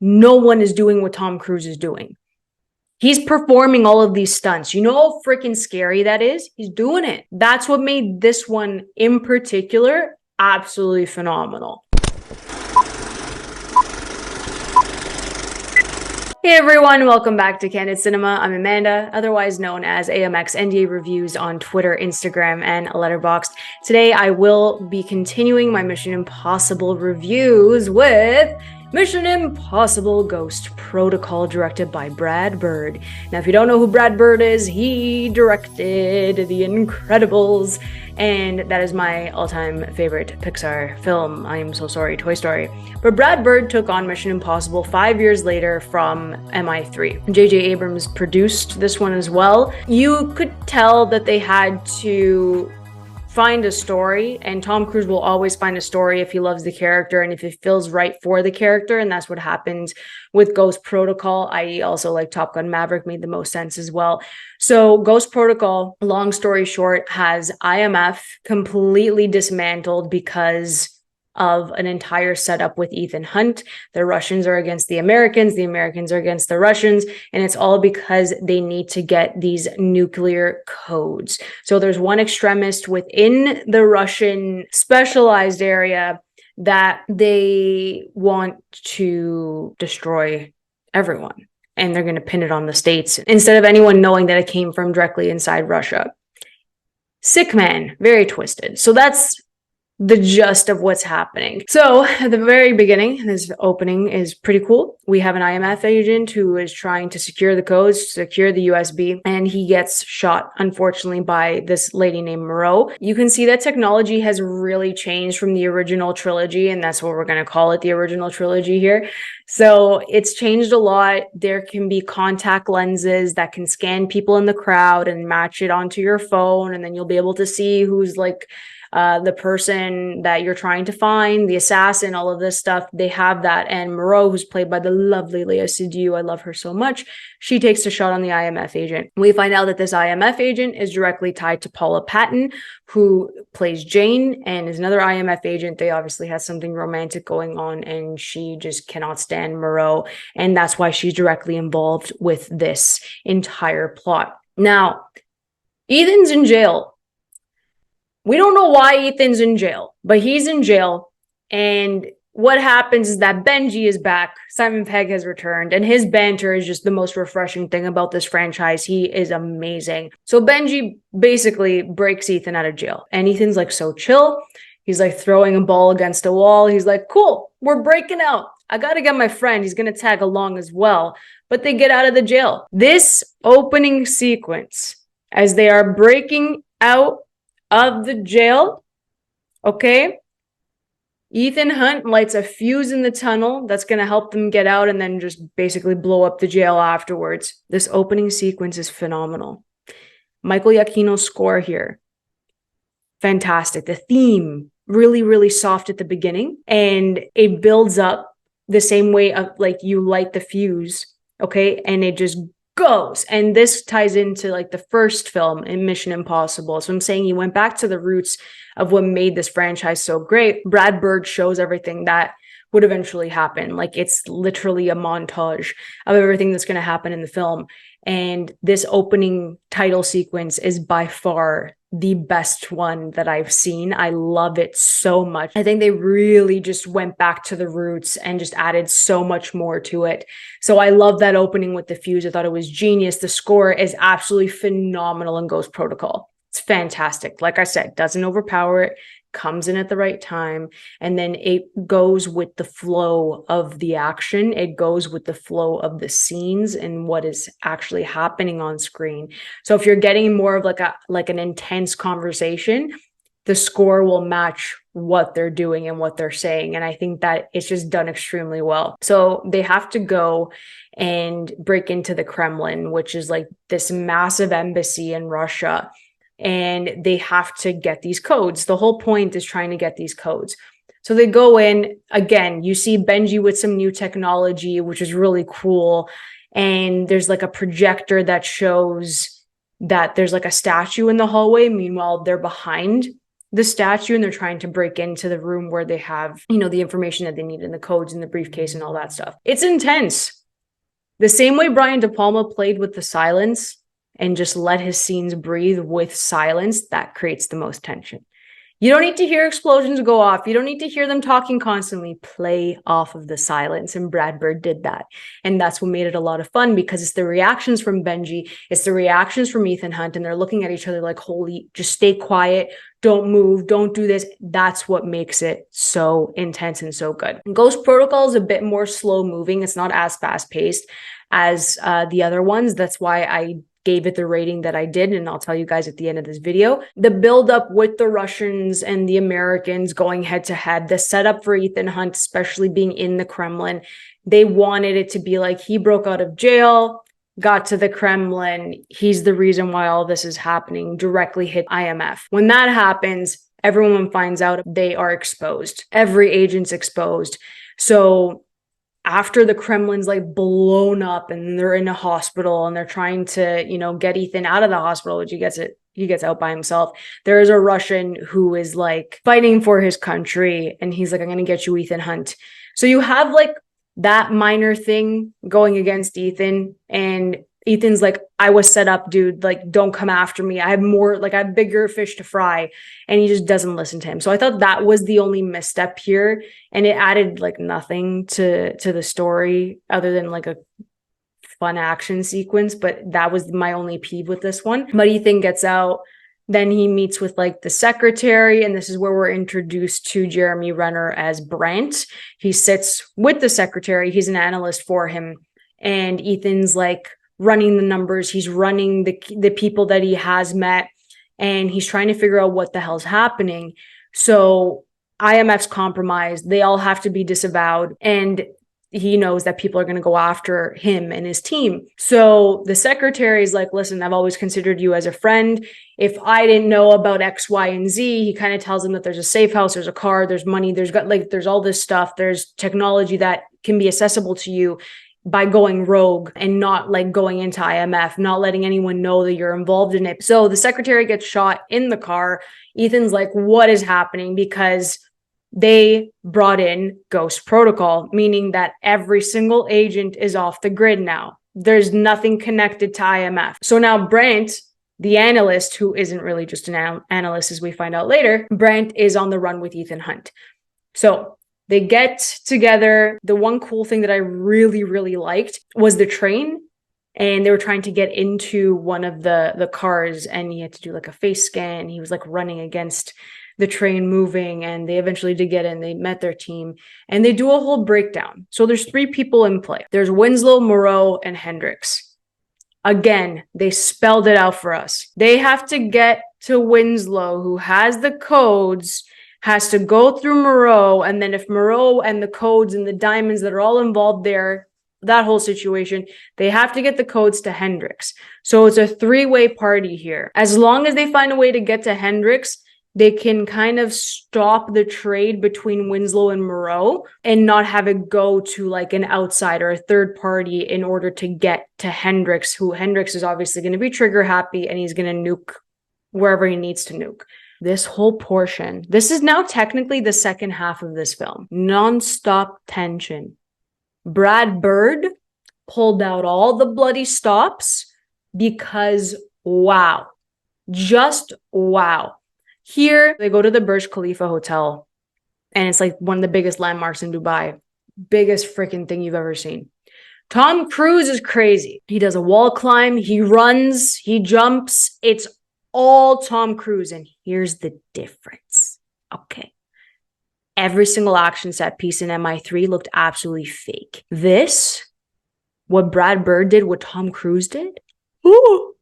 no one is doing what Tom Cruise is doing. He's performing all of these stunts. You know how freaking scary that is? He's doing it. That's what made this one in particular absolutely phenomenal. Hey everyone, welcome back to Candid Cinema. I'm Amanda, otherwise known as AMX NDA Reviews on Twitter, Instagram, and Letterboxd. Today I will be continuing my Mission Impossible reviews with Mission Impossible Ghost Protocol, directed by Brad Bird. Now, if you don't know who Brad Bird is, he directed The Incredibles, and that is my all-time favorite Pixar film. I am so sorry, Toy Story. But Brad Bird took on Mission Impossible 5 years later from MI3. J.J. Abrams produced this one as well. You could tell that they had to find a story, and Tom Cruise will always find a story if he loves the character and if it feels right for the character, and that's what happened with Ghost Protocol, i.e. also like Top Gun Maverick made the most sense as well. So Ghost Protocol, long story short, has IMF completely dismantled because of an entire setup with Ethan Hunt. The Russians are against the Americans are against the Russians, and it's all because they need to get these nuclear codes. So there's one extremist within the Russian specialized area that they want to destroy everyone, and they're going to pin it on the States instead of anyone knowing that it came from directly inside Russia. Sick man, very twisted. So that's the gist of what's happening. So at the very beginning, this opening is pretty cool. We have an IMF agent who is trying to secure the codes, secure the USB, and he gets shot, unfortunately, by this lady named Moreau. You can see that technology has really changed from the original trilogy, and that's what we're going to call it, the original trilogy here. So it's changed a lot. There can be contact lenses that can scan people in the crowd and match it onto your phone, and then you'll be able to see who's like the person that you're trying to find, the assassin, all of this stuff. They have that. And Moreau, who's played by the lovely Léa Seydoux, I love her so much, she takes a shot on the IMF agent. We find out that this IMF agent is directly tied to Paula Patton, who plays Jane and is another IMF agent. They obviously have something romantic going on, and she just cannot stand Moreau. And that's why she's directly involved with this entire plot. Now, Ethan's in jail. We don't know why Ethan's in jail, but he's in jail. And what happens is that Benji is back. Simon Pegg has returned, and his banter is just the most refreshing thing about this franchise. He is amazing. So Benji basically breaks Ethan out of jail, and Ethan's like so chill. He's like throwing a ball against a wall. He's like, cool, we're breaking out. I got to get my friend. He's going to tag along as well. But they get out of the jail. This opening sequence, as they are breaking out of the jail, okay, Ethan Hunt lights a fuse in the tunnel that's going to help them get out and then just basically blow up the jail afterwards. This opening sequence is phenomenal. Michael Giacchino's score here, fantastic. The theme, really, really soft at the beginning, and it builds up the same way of like you light the fuse, okay, and it just goes. And this ties into like the first film in Mission Impossible. So I'm saying he went back to the roots of what made this franchise so great. Brad Bird shows everything that would eventually happen. Like it's literally a montage of everything that's going to happen in the film. And this opening title sequence is by far the best one that I've seen. I love it so much. I think they really just went back to the roots and just added so much more to it. So I love that opening with the fuse. I thought it was genius. The score is absolutely phenomenal in Ghost Protocol. It's fantastic. Like I said, doesn't overpower it, comes in at the right time, and then it goes with the flow of the action. It goes with the flow of the scenes and what is actually happening on screen. So if you're getting more of like an intense conversation, the score will match what they're doing and what they're saying. And I think that it's just done extremely well. So they have to go and break into the Kremlin, which is like this massive embassy in Russia. And they have to get these codes. The whole point is trying to get these codes. So they go in, again, you see Benji with some new technology, which is really cool. And there's like a projector that shows that there's like a statue in the hallway. Meanwhile, they're behind the statue and they're trying to break into the room where they have, the information that they need in the codes in the briefcase and all that stuff. It's intense. The same way Brian De Palma played with the silence and just let his scenes breathe with silence, that creates the most tension. You don't need to hear explosions go off. You don't need to hear them talking constantly. Play off of the silence. And Brad Bird did that. And that's what made it a lot of fun, because it's the reactions from Benji. It's the reactions from Ethan Hunt. And they're looking at each other like, holy, just stay quiet. Don't move. Don't do this. That's what makes it so intense and so good. Ghost Protocol is a bit more slow moving. It's not as fast paced as the other ones. That's why I gave it the rating that I did, and I'll tell you guys at the end of this video. The buildup with the Russians and the Americans going head to head, the setup for Ethan Hunt, especially being in the Kremlin, they wanted it to be like he broke out of jail, got to the Kremlin, he's the reason why all this is happening, directly hit IMF. When that happens, everyone finds out they are exposed. Every agent's exposed. So after the Kremlin's like blown up and they're in a hospital and they're trying to, get Ethan out of the hospital, which he gets out by himself. There is a Russian who is like fighting for his country, and he's like, I'm going to get you, Ethan Hunt. So you have like that minor thing going against Ethan, and Ethan's like, I was set up, dude. Like, don't come after me. I have bigger fish to fry. And he just doesn't listen to him. So I thought that was the only misstep here. And it added like nothing to the story other than like a fun action sequence. But that was my only peeve with this one. But Ethan gets out. Then he meets with like the secretary. And this is where we're introduced to Jeremy Renner as Brent. He sits with the secretary. He's an analyst for him. And Ethan's like running the numbers. He's running the people that he has met, and he's trying to figure out what the hell's happening. So IMF's compromised. They all have to be disavowed. And he knows that people are going to go after him and his team. So the secretary is like, listen, I've always considered you as a friend. If I didn't know about X, Y, and Z, he kind of tells them that there's a safe house, there's a car, there's money, there's all this stuff. There's technology that can be accessible to you by going rogue and not like going into IMF, not letting anyone know that you're involved in it. So the secretary gets shot in the car. Ethan's like, what is happening? Because they brought in Ghost Protocol, meaning that every single agent is off the grid now. There's nothing connected to IMF. So now Brent, the analyst, who isn't really just an analyst as we find out later, Brent is on the run with Ethan Hunt. So they get together. The one cool thing that I really, really liked was the train. And they were trying to get into one of the cars, and he had to do like a face scan. He was like running against the train moving, and they eventually did get in. They met their team, and they do a whole breakdown. So there's 3 people in play. There's Winslow, Moreau, and Hendricks. Again, they spelled it out for us. They have to get to Winslow, who has the codes, has to go through Moreau, and then if Moreau and the codes and the diamonds that are all involved there, that whole situation, they have to get the codes to Hendricks. So it's a 3-way party here. As long as they find a way to get to Hendricks, they can kind of stop the trade between Winslow and Moreau and not have it go to like an outsider, a third party, in order to get to Hendricks, who Hendricks is obviously going to be trigger happy, and he's going to nuke wherever he needs to nuke. This whole portion, this is now technically the second half of this film. Non-stop tension. Brad Bird pulled out all the bloody stops because wow. Just wow. Here, they go to the Burj Khalifa Hotel, and it's like one of the biggest landmarks in Dubai. Biggest freaking thing you've ever seen. Tom Cruise is crazy. He does a wall climb, he runs, he jumps. It's all Tom Cruise. And here's the difference. Okay. Every single action set piece in MI3 looked absolutely fake. This, what Brad Bird did, what Tom Cruise did, ooh,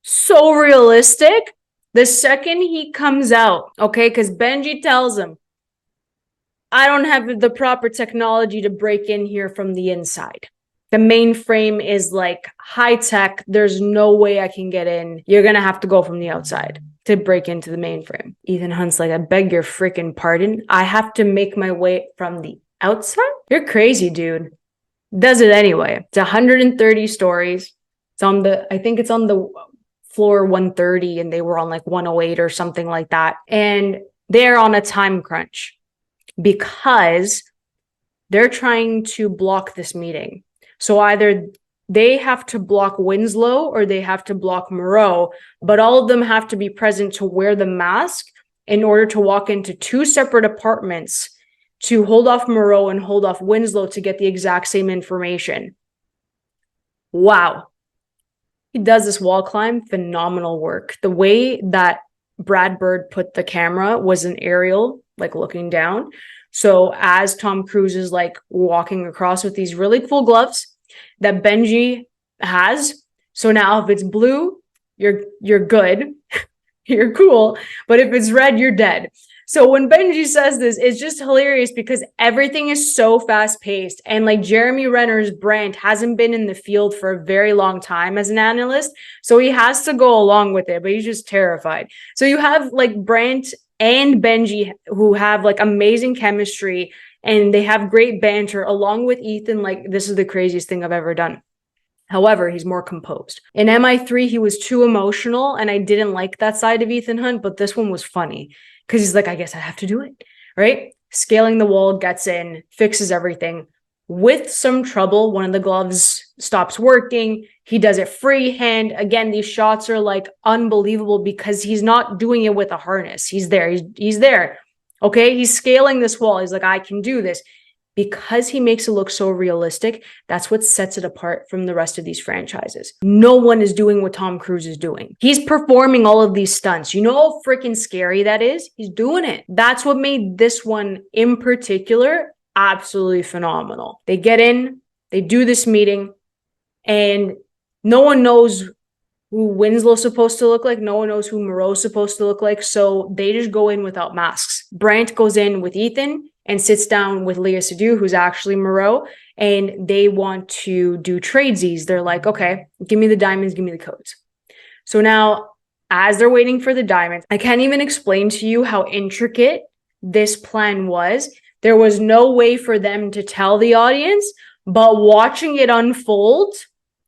so realistic. The second he comes out, okay, because Benji tells him, I don't have the proper technology to break in here from the inside. The mainframe is like high tech. There's no way I can get in. You're going to have to go from the outside to break into the mainframe. Ethan Hunt's like, I beg your freaking pardon. I have to make my way from the outside? You're crazy, dude. Does it anyway. It's 130 stories. I think it's on the floor 130 and they were on like 108 or something like that. And they're on a time crunch because they're trying to block this meeting. So either they have to block Winslow or they have to block Moreau, but all of them have to be present to wear the mask in order to walk into two separate apartments to hold off Moreau and hold off Winslow to get the exact same information. Wow. He does this wall climb, phenomenal work. The way that Brad Bird put the camera was an aerial, like looking down. So as Tom Cruise is like walking across with these really cool gloves that Benji has. So now if it's blue, you're good. You're cool. But if it's red, you're dead. So when Benji says this, it's just hilarious because everything is so fast paced. And like Jeremy Renner's Brandt hasn't been in the field for a very long time as an analyst. So he has to go along with it, but he's just terrified. So you have like Brandt and Benji who have like amazing chemistry and they have great banter along with Ethan. Like, this is the craziest thing I've ever done. However, he's more composed. In MI3, he was too emotional and I didn't like that side of Ethan Hunt, but this one was funny because he's like, I guess I have to do it, right? Scaling the wall, gets in, fixes everything. With some trouble, one of the gloves stops working. He does it freehand. Again, these shots are like unbelievable because he's not doing it with a harness. He's there. He's there. Okay, he's scaling this wall. He's like, I can do this. Because he makes it look so realistic, that's what sets it apart from the rest of these franchises. No one is doing what Tom Cruise is doing. He's performing all of these stunts. You know how freaking scary that is? He's doing it. That's what made this one in particular absolutely phenomenal. They get in, they do this meeting, and no one knows who Winslow's supposed to look like. No one knows who Moreau's supposed to look like. So they just go in without masks. Brandt goes in with Ethan and sits down with Léa Seydoux, who's actually Moreau, and they want to do tradesies. They're like, okay, give me the diamonds, give me the codes. So now, as they're waiting for the diamonds, I can't even explain to you how intricate this plan was. There was no way for them to tell the audience, but watching it unfold,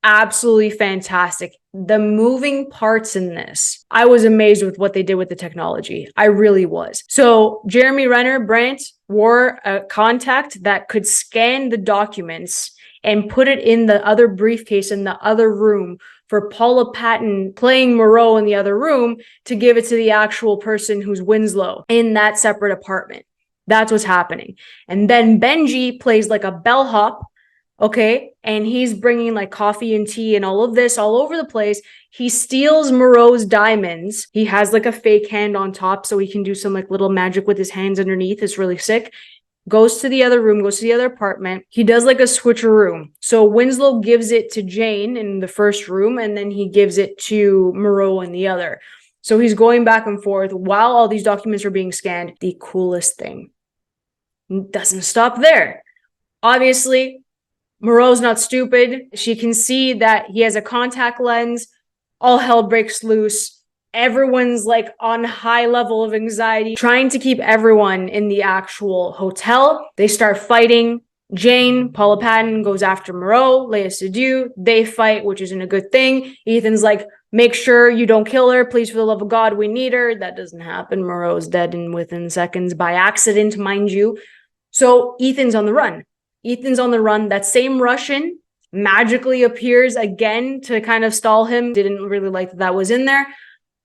absolutely fantastic. The moving parts in this, I was amazed with what they did with the technology. I really was. So Jeremy Renner, Brandt, wore a contact that could scan the documents and put it in the other briefcase in the other room for Paula Patton playing Moreau in the other room to give it to the actual person who's Winslow in that separate apartment. That's what's happening. And then Benji plays like a bellhop. Okay, and he's bringing like coffee and tea and all of this all over the place. He steals Moreau's diamonds. He has like a fake hand on top so he can do some like little magic with his hands underneath. It's really sick. Goes to the other room, goes to the other apartment. He does like a switcheroo. So Winslow gives it to Jane in the first room and then he gives it to Moreau in the other. So he's going back and forth while all these documents are being scanned. The coolest thing doesn't stop there. Obviously, Moreau's not stupid. She can see that he has a contact lens. All hell breaks loose. Everyone's like on high level of anxiety, trying to keep everyone in the actual hotel. They start fighting. Jane, Paula Patton goes after Moreau, Léa Seydoux. They fight, which isn't a good thing. Ethan's like, make sure you don't kill her. Please, for the love of God, we need her. That doesn't happen. Moreau's dead within seconds by accident, mind you. So Ethan's on the run. Ethan's on the run. That same Russian magically appears again to kind of stall him. Didn't really like that was in there.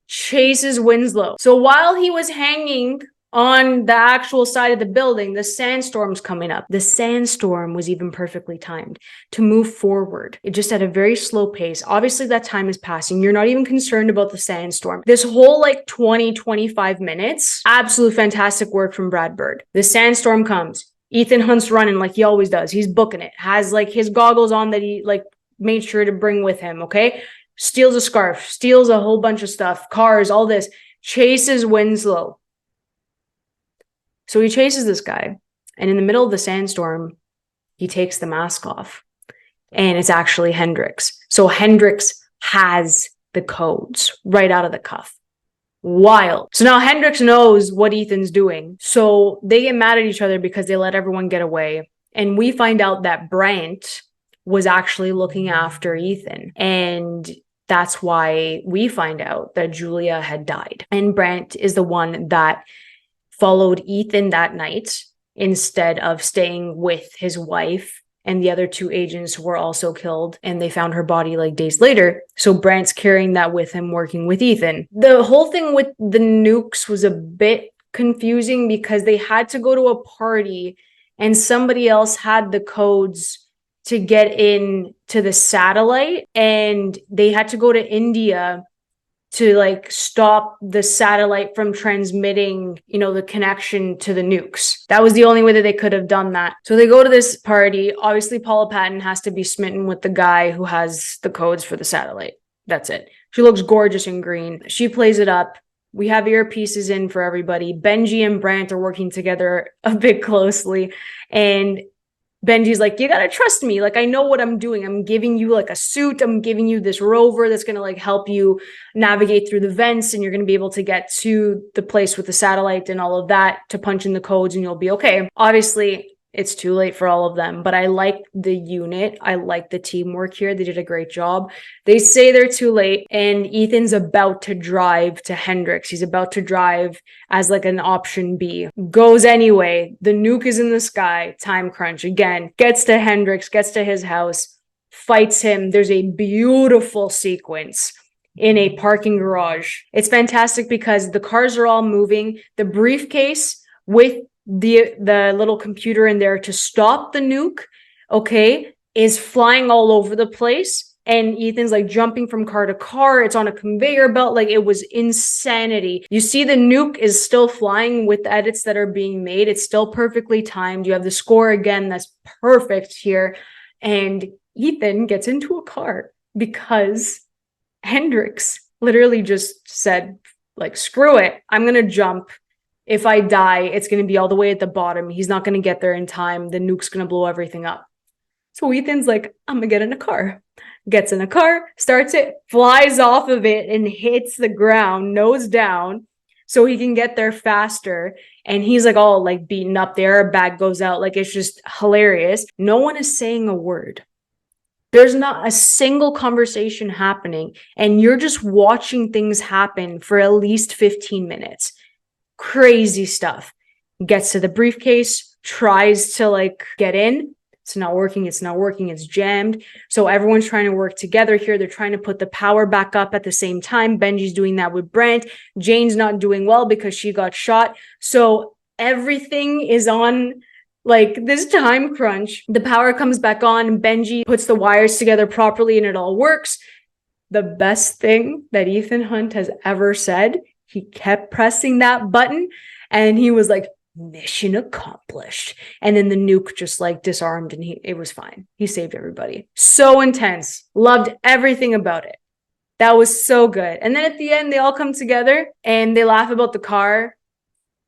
Chases Winslow. So while he was hanging on the actual side of the building, the sandstorm's coming up. The sandstorm was even perfectly timed to move forward. It just at a very slow pace. Obviously, that time is passing. You're not even concerned about the sandstorm. This whole like 20-25 minutes, absolute fantastic work from Brad Bird. The sandstorm comes. Ethan Hunt's running like he always does. He's booking it. Has like his goggles on that he like made sure to bring with him, okay? Steals a scarf, steals a whole bunch of stuff, cars, all this. Chases Winslow. So he chases this guy. And in the middle of the sandstorm, he takes the mask off. And it's actually Hendrix. So Hendrix has the codes right out of the cuff. Wild. So now Hendrix knows what Ethan's doing. So they get mad at each other because they let everyone get away. And we find out that Brandt was actually looking after Ethan. And that's why we find out that Julia had died. And Brandt is the one that followed Ethan that night instead of staying with his wife. And the other 2 agents were also killed, and they found her body like days later. So Brandt's carrying that with him, working with Ethan. The whole thing with the nukes was a bit confusing because they had to go to a party and somebody else had the codes to get in to the satellite, and they had to go to India to like stop the satellite from transmitting, the connection to the nukes. That was the only way that they could have done that. So they go to this party. Obviously, Paula Patton has to be smitten with the guy who has the codes for the satellite. That's it. She looks gorgeous in green. She plays it up. We have earpieces in for everybody. Benji and Brandt are working together a bit closely. And Benji's like, you gotta trust me. Like, I know what I'm doing. I'm giving you like a suit. I'm giving you this rover that's gonna like help you navigate through the vents, and you're gonna be able to get to the place with the satellite and all of that to punch in the codes, and you'll be okay. Obviously, it's too late for all of them, but I like the unit. I like the teamwork here. They did a great job. They say they're too late, and Ethan's about to drive to Hendrix. He's about to drive as like an option B. Goes anyway. The nuke is in the sky. Time crunch again. Gets to Hendrix, gets to his house, fights him. There's a beautiful sequence in a parking garage. It's fantastic because the cars are all moving. The briefcase with the little computer in there to stop the nuke, okay, is flying all over the place. And Ethan's like jumping from car to car. It's on a conveyor belt. Like, it was insanity. You see the nuke is still flying with the edits that are being made. It's still perfectly timed. You have the score again that's perfect here. And Ethan gets into a car because Hendrix literally just said, like, screw it. I'm going to jump. If I die, it's going to be all the way at the bottom. He's not going to get there in time. The nuke's going to blow everything up. So Ethan's like, I'm going to get in a car. Gets in a car, starts it, flies off of it, and hits the ground, nose down, so he can get there faster. And he's like all like beaten up. The airbag goes out. Like, it's just hilarious. No one is saying a word. There's not a single conversation happening. And you're just watching things happen for at least 15 minutes. Crazy stuff. Gets to the briefcase, tries to like get in. It's not working. It's jammed. So everyone's trying to work together here. They're trying to put the power back up at the same time. Benji's doing that with Brandt. Jane's not doing well because she got shot. So everything is on like this time crunch. The power comes back on. Benji puts the wires together properly and it all works. The best thing that Ethan Hunt has ever said, he kept pressing that button and he was like, mission accomplished. And then the nuke just like disarmed and it was fine. He saved everybody. So intense. Loved everything about it. That was so good. And then at the end, they all come together and they laugh about the car.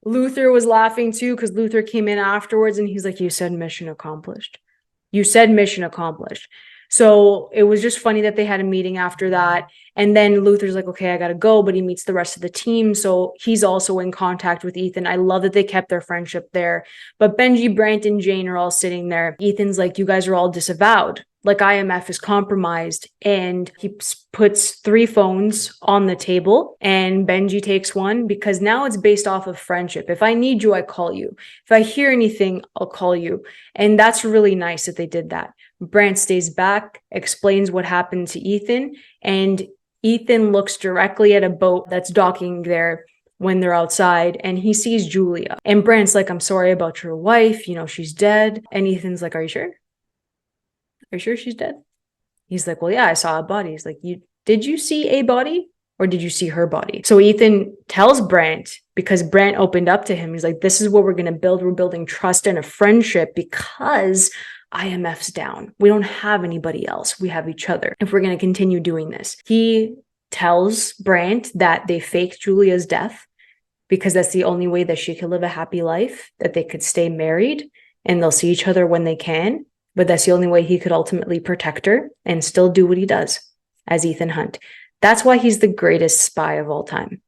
Luther was laughing too because Luther came in afterwards and he's like, you said mission accomplished. You said mission accomplished. So it was just funny that they had a meeting after that. And then Luther's like, okay, I got to go. But he meets the rest of the team. So he's also in contact with Ethan. I love that they kept their friendship there. But Benji, Brandt, and Jane are all sitting there. Ethan's like, you guys are all disavowed. Like, IMF is compromised. And he puts 3 phones on the table. And Benji takes one because now it's based off of friendship. If I need you, I call you. If I hear anything, I'll call you. And that's really nice that they did that. Brandt stays back, explains what happened to Ethan, and Ethan looks directly at a boat that's docking there when they're outside, and he sees Julia. And Brandt's like, I'm sorry about your wife, she's dead. And Ethan's like, are you sure? Are you sure she's dead? He's like, well, yeah, I saw a body. He's like, did you see a body? Or did you see her body? So Ethan tells Brandt, because Brandt opened up to him. He's like, this is what we're going to build. We're building trust and a friendship because IMF's down. We don't have anybody else. We have each other. If we're going to continue doing this, he tells Brandt that they faked Julia's death because that's the only way that she could live a happy life, that they could stay married and they'll see each other when they can. But that's the only way he could ultimately protect her and still do what he does as Ethan Hunt. That's why he's the greatest spy of all time.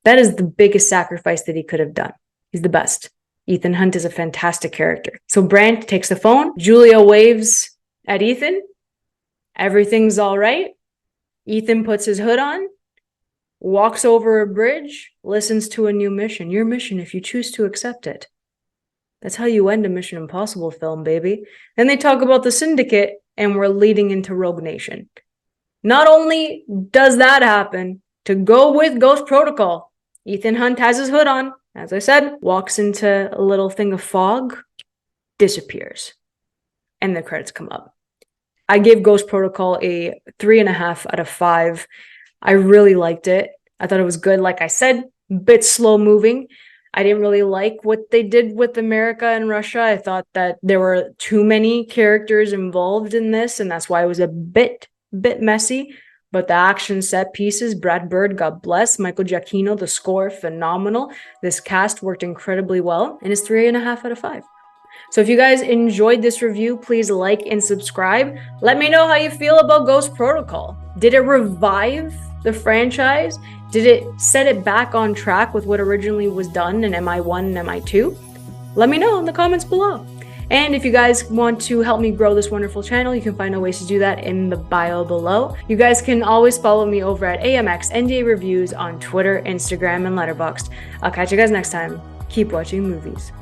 That is the biggest sacrifice that he could have done. He's the best. Ethan Hunt is a fantastic character. So Brandt takes the phone. Julia waves at Ethan. Everything's all right. Ethan puts his hood on, walks over a bridge, listens to a new mission. Your mission if you choose to accept it. That's how you end a Mission Impossible film, baby. Then they talk about the Syndicate, and we're leading into Rogue Nation. Not only does that happen, to go with Ghost Protocol, Ethan Hunt has his hood on, as I said, walks into a little thing of fog, disappears, and the credits come up. I gave Ghost Protocol a 3.5 out of 5. I really liked it. I thought it was good. Like I said, bit slow moving. I didn't really like what they did with America and Russia. I thought that there were too many characters involved in this, and that's why it was a bit messy. But the action set pieces, Brad Bird, God bless, Michael Giacchino, the score, phenomenal. This cast worked incredibly well, and it's 3.5 out of 5. So if you guys enjoyed this review, please like and subscribe. Let me know how you feel about Ghost Protocol. Did it revive the franchise? Did it set it back on track with what originally was done in MI1 and MI2? Let me know in the comments below. And if you guys want to help me grow this wonderful channel, you can find out ways to do that in the bio below. You guys can always follow me over at AMX NDA Reviews on Twitter, Instagram, and Letterboxd. I'll catch you guys next time. Keep watching movies.